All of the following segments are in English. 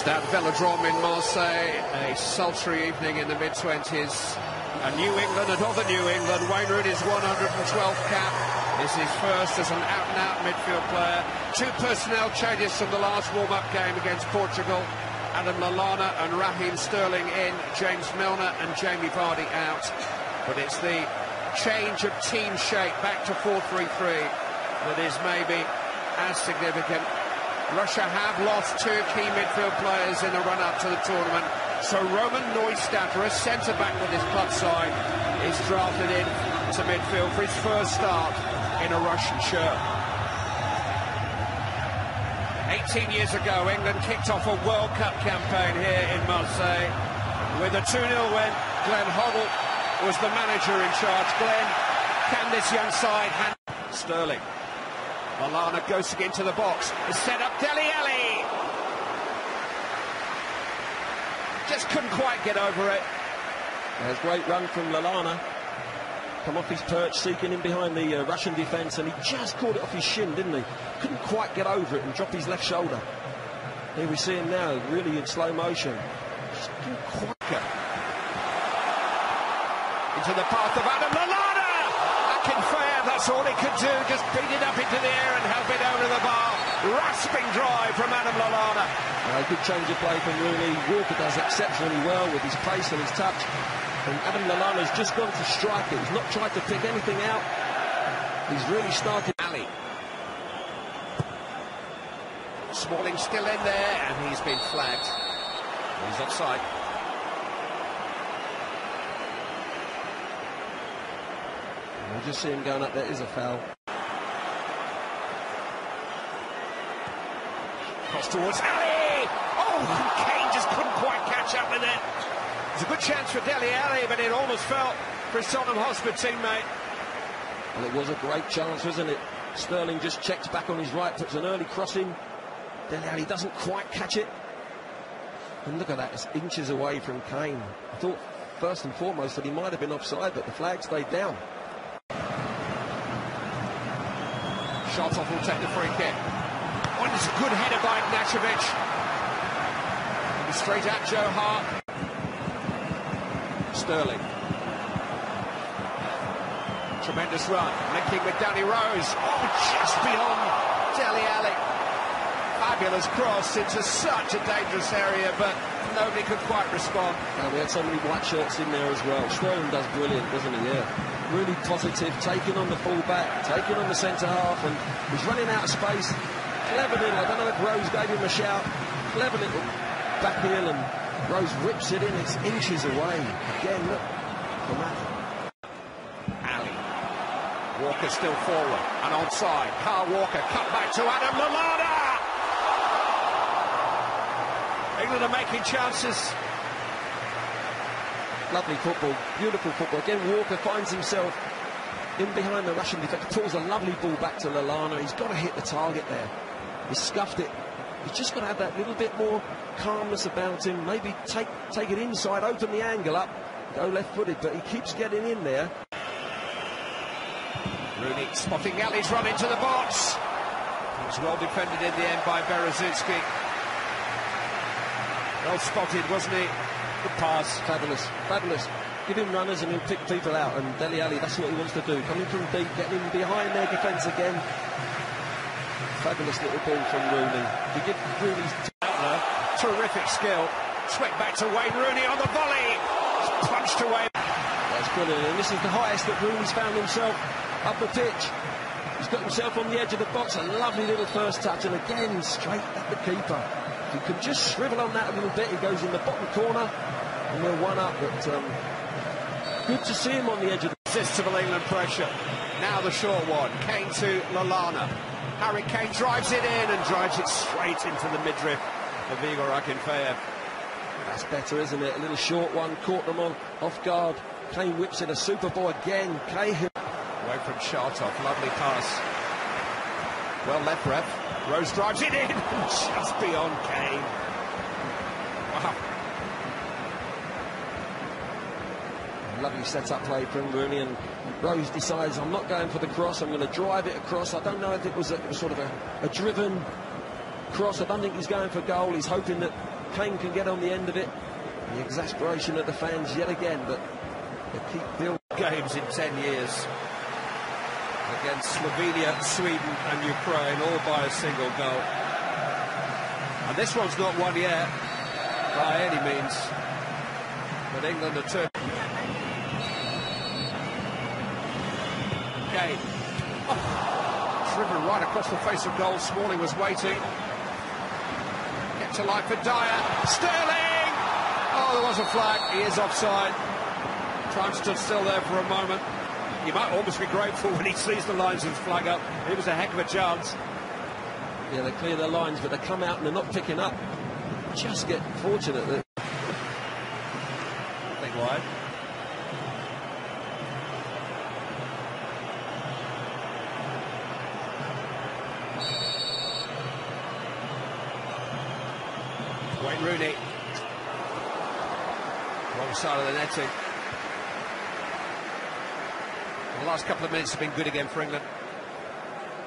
Stade Velodrome in Marseille, a sultry evening in the mid-20s. And New England and other New England, Wayne Rooney's 112th cap is his first as an out-and-out midfield player. 2 personnel changes from the last warm-up game against Portugal. Adam Lallana and Raheem Sterling in, James Milner and Jamie Vardy out. But it's the change of team shape back to 4-3-3 that is maybe as significant. Russia have lost 2 key midfield players in the run-up to the tournament. So Roman Neustaedter, a centre-back with his club side, is drafted in to midfield for his first start in a Russian shirt. 18 years ago, England kicked off a World Cup campaign here in Marseille with a 2-0 win. Glenn Hoddle was the manager in charge. Glenn, can this young side handle? Sterling. Lallana goes into the box. It's set up Dele Alli. Just couldn't quite get over it. There's a great run from Lallana. Come off his perch, seeking in behind the Russian defence, and he just caught it off his shin, didn't he? Couldn't quite get over it and drop his left shoulder. Here we see him now, really in slow motion. Just couldn't quite get into the path of Adam Lallana. Akinfeev, that's all he could do, just beat it up into the air and help it over the bar. Rasping drive from Adam Lallana. Good change of play from Rooney. Walker does exceptionally well with his pace and his touch. And Adam Lallana's just gone to strike it. He's not tried to pick anything out. He's really started. Ali. Smalling still in there, and he's been flagged. He's offside. We'll just see him going up there. Is a foul. Cross towards Ali. Oh, Kane just couldn't quite catch up with it. It's a good chance for Dele Alli, but it almost fell for his Tottenham Hotspur teammate. Well, it was a great chance, wasn't it? Sterling just checks back on his right, puts an early cross in. Dele Alli doesn't quite catch it. And look at that, it's inches away from Kane. I thought, first and foremost, that he might have been offside, but the flag stayed down. Shartov will take the free kick. Oh, it's a good header by Ignacevich. Straight at Joe Hart. Sterling. Tremendous run, linking with Danny Rose. Oh, just beyond Dele Alli. Fabulous cross into such a dangerous area, but nobody could quite respond. And we had so many white shirts in there as well. Sterling does brilliant, doesn't he? Yeah. Really positive, taking on the full-back, taking on the centre-half, and he's running out of space. Clever little, I don't know if Rose gave him a shout. Clever little back heel, and Rose rips it in. It's inches away. Again, look. Ali. Walker still forward and onside. Carl Walker cut back to Adam Lallana. England are making chances. Lovely football, beautiful football. Again, Walker finds himself in behind the Russian defence. Pulls a lovely ball back to Lallana. He's got to hit the target there. He scuffed it. He's just got to have that little bit more calmness about him. Maybe take it inside, open the angle up, go left-footed, but he keeps getting in there. Rooney spotting Ali's run into the box. He was well defended in the end by Berezutski. Well spotted, wasn't he? Good pass. Fabulous, fabulous. Give him runners and he'll pick people out, and Dele Alli, that's what he wants to do. Coming from deep, getting in behind their defence again. Fabulous little ball from Rooney. He did Rooney's terrific skill. Swept back to Wayne Rooney on the volley. It's punched away. That's brilliant, and this is the highest that Rooney's found himself up the pitch. He's got himself on the edge of the box. A lovely little first touch, and again straight at the keeper. If he can just shrivel on that a little bit, he goes in the bottom corner, and we're one up. But good to see him on the edge of the irresistible England pressure. Now the short one. Kane to Lallana. Harry Kane drives it in and drives it straight into the midriff of Igor Akinfeev. That's better, isn't it? A little short one, caught them on off guard. Kane whips in a super ball again. Cahill. Away from Shartov, lovely pass. Well left, ref. Rose drives it in, just beyond Kane. Wow. Lovely set-up play from Rooney, and Rose decides, I'm not going for the cross, I'm going to drive it across. I don't know if it was sort of a driven cross. I don't think he's going for goal. He's hoping that Kane can get on the end of it. The exasperation of the fans yet again, but they keep building. Games in 10 years against Slovenia, Sweden and Ukraine, all by a single goal. And this one's not won yet, by any means. But England are turning. Kane. Oh, driven right across the face of goal. Smalling was waiting. Kept alive for Dier. Sterling! Oh, there was a flag. He is offside. Time stood still there for a moment. You might almost be grateful when he sees the linesman's flag up. It was a heck of a chance. Yeah, they clear their lines, but they come out and they're not picking up. Just get fortunate that. Think wide. Wayne Rooney. Wrong side of the netting. The last couple of minutes have been good again for England.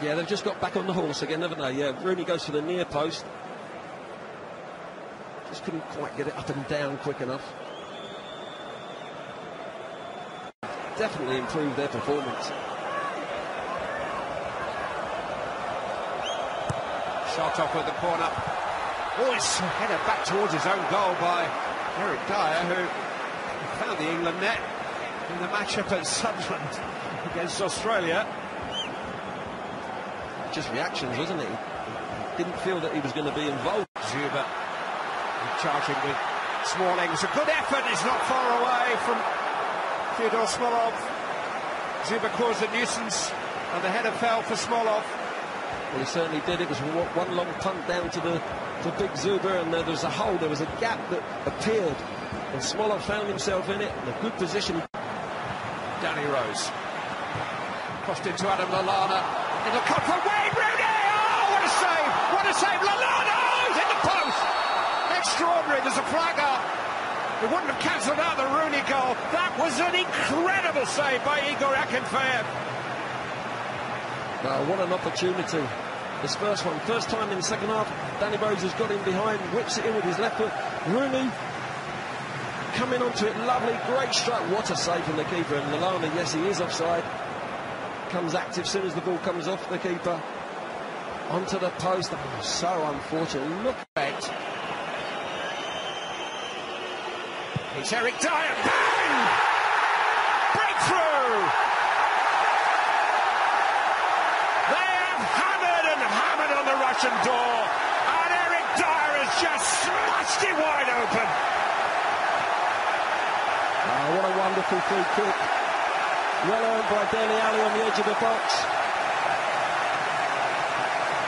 Yeah, they've just got back on the horse again, haven't they? Yeah, Rooney goes for the near post. Just couldn't quite get it up and down quick enough. Definitely improved their performance. Shot off at the corner. Oh, it's headed back towards his own goal by Eric Dier, who found the England net in the matchup at Sunderland against Australia. Just reactions, wasn't it? Didn't feel that he was going to be involved. Zuba charging with Smalling. It's a good effort. It's not far away from Fyodor Smolov. Zuba caused a nuisance and the header fell for Smolov. Well, he certainly did. It was one long punt down to big Zuba, and there was a hole. There was a gap that appeared, and Smolov found himself in it in a good position. Danny Rose crossed into Adam Lallana. It'll come from Wayne Rooney! Oh, what a save! What a save! Lallana! Oh, he's in the post! Extraordinary, there's a flag up. It wouldn't have cancelled out the Rooney goal. That was an incredible save by Igor Akinfeev. Now, what an opportunity. This first one, first time in the second half, Danny Rose has got in behind, whips it in with his left foot. Rooney coming onto it, lovely, great strike. What a save from the keeper. And Lallana, yes, he is offside. Comes active as soon as the ball comes off the keeper. Onto the post. Oh, so unfortunate. Look at it. It's Eric Dier. Bang! Breakthrough! They have hammered and hammered on the Russian door. And Eric Dier has just smashed it wide open. Oh, what a wonderful free kick. Well earned by Dele Alli on the edge of the box.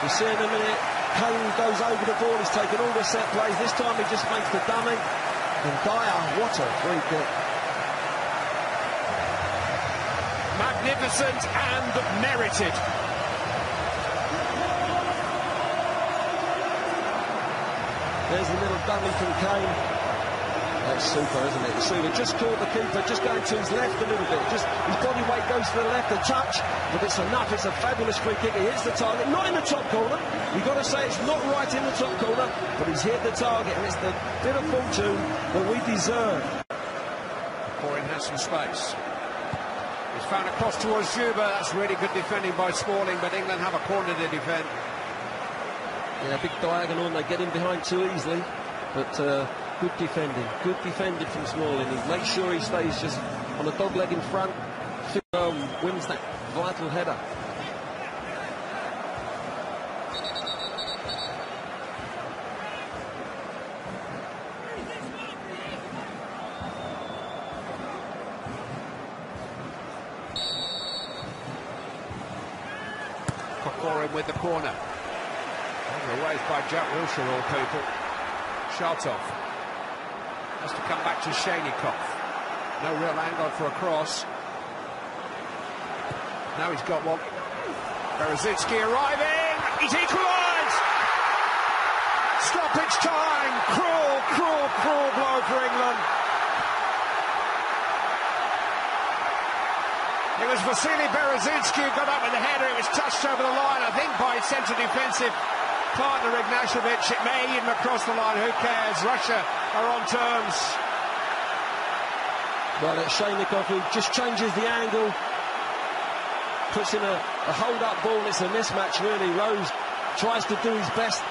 We'll see in a minute. Kane goes over the ball. He's taken all the set plays. This time he just makes the dummy. And Dier, what a free kick. Magnificent and merited. There's the little dummy from Kane. That's super, isn't it? Super. Just caught the keeper, just going to his left a little bit. Just his body weight goes to the left, a touch, but it's enough. It's a fabulous free kick. He hits the target, not in the top corner. You've got to say it's not right in the top corner, but he's hit the target, and it's the bit of fortune that we deserve. Corin has some space. He's found a cross towards Zuba. That's really good defending by Smalling, but England have a corner to defend. Yeah, big diagonal, and they get in behind too easily, but good defending from Smalling. He makes sure he stays just on a dog leg in front, wins that vital header. Kokorin with the corner. Away by Jack Wilshere, all people. Shartov has to come back to Shaynikov. No real angle for a cross. Now he's got one. Berezutski arriving. He's equalised. Stoppage time. Cruel, cruel, cruel blow for England. It was Vasili Berezutski who got up with the header. It was touched over the line, I think, by centre defensive partner Ignashevich. It may even across the line. Who cares? Russia are on terms. Well, it's Shaynikov who just changes the angle, puts in a hold-up ball. It's a mismatch, really. Rose tries to do his best,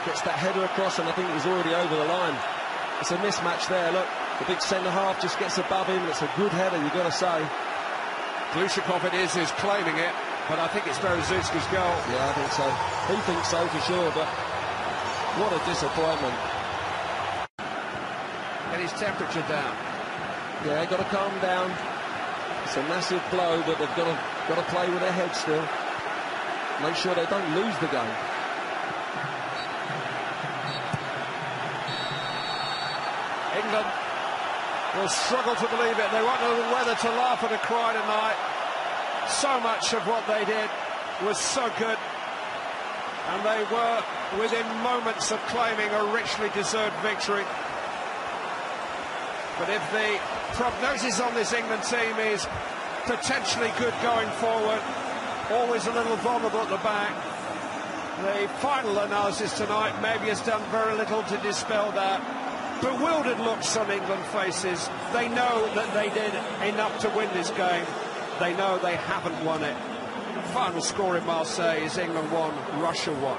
gets that header across, and I think it was already over the line. It's a mismatch there. Look, the big centre-half just gets above him. It's a good header, you've got to say. Glushikov it is who's claiming it, but I think it's Berezutski's goal. Yeah, I think so. He thinks so for sure, but what a disappointment. Get his temperature down. Yeah, got to calm down. It's a massive blow, but they've got to play with their head still. Make sure they don't lose the game. England will struggle to believe it. They won't know whether to laugh or to cry tonight. So much of what they did was so good, and they were within moments of claiming a richly deserved victory. But if the prognosis on this England team is potentially good going forward, always a little vulnerable at the back, the final analysis tonight maybe has done very little to dispel that. Bewildered looks on England faces. They know that they did enough to win this game. They know they haven't won it. Final score in Marseille is England 1, Russia 1.